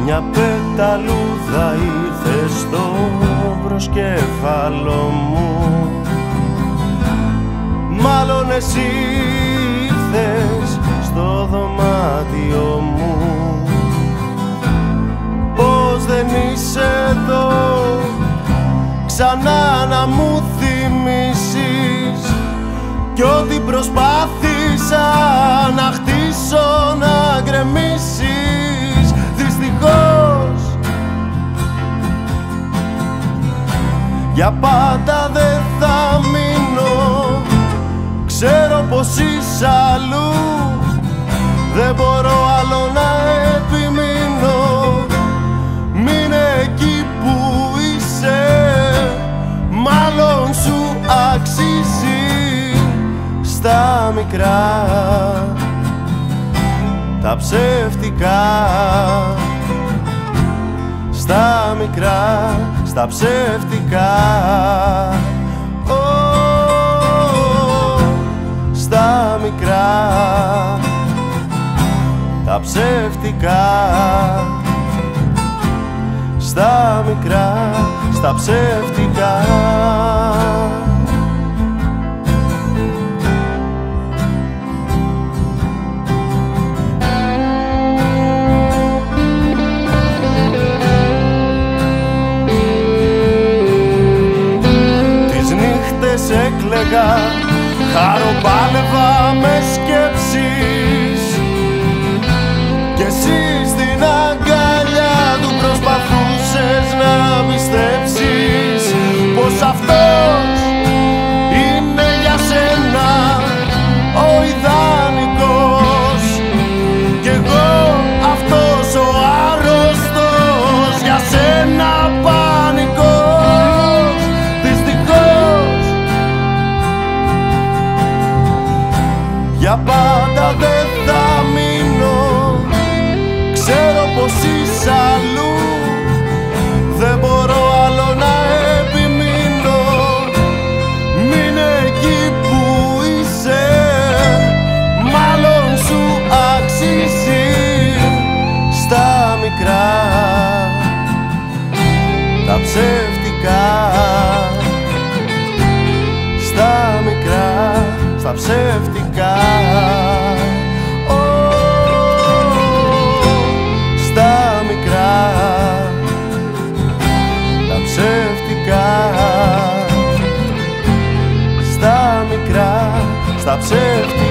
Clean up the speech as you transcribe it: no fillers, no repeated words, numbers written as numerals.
μια πεταλούδα ήρθε στο προσκέφαλο μου. Μάλλον εσύ ήρθες στο δωμάτιο μου. Πώς δεν είσαι εδώ ξανά να μου θυμίσεις κι ό,τι προσπάθησα να χτίσω να γκρεμίσεις. Δυστυχώς για πάντα δεν θα μείνω. Ξέρω πως είσαι αλλού, δεν μπορώ άλλο να επιμείνω. Μείνε εκεί που είσαι, μάλλον σου αξίζει. Στα μικρά, τα ψεύτικα, στα μικρά, στα ψεύτικα. Στα μικρά, τα ψεύτικα, στα μικρά, στα ψεύτικα. Τις νύχτες έκλαιγα, χαροπάλευα με σκέψεις κι εσύ στην αγκαλιά του προσπαθούσες να πιστέψεις πως αυτός είναι για σένα ο ιδανικός κι εγώ αυτός ο άρρωστος για σένα πανικός. Για πάντα δεν θα μείνω, ξέρω πως είσαι αλλού, δεν μπορώ άλλο να επιμείνω. Μείνε εκεί που είσαι, μάλλον σου αξίζει. Στα μικρά, τα ψεύτικα, στα μικρά, στα ψεύτικα. Στα μικρά, τα ψεύτικα, στα μικρά, στα ψεύτικα.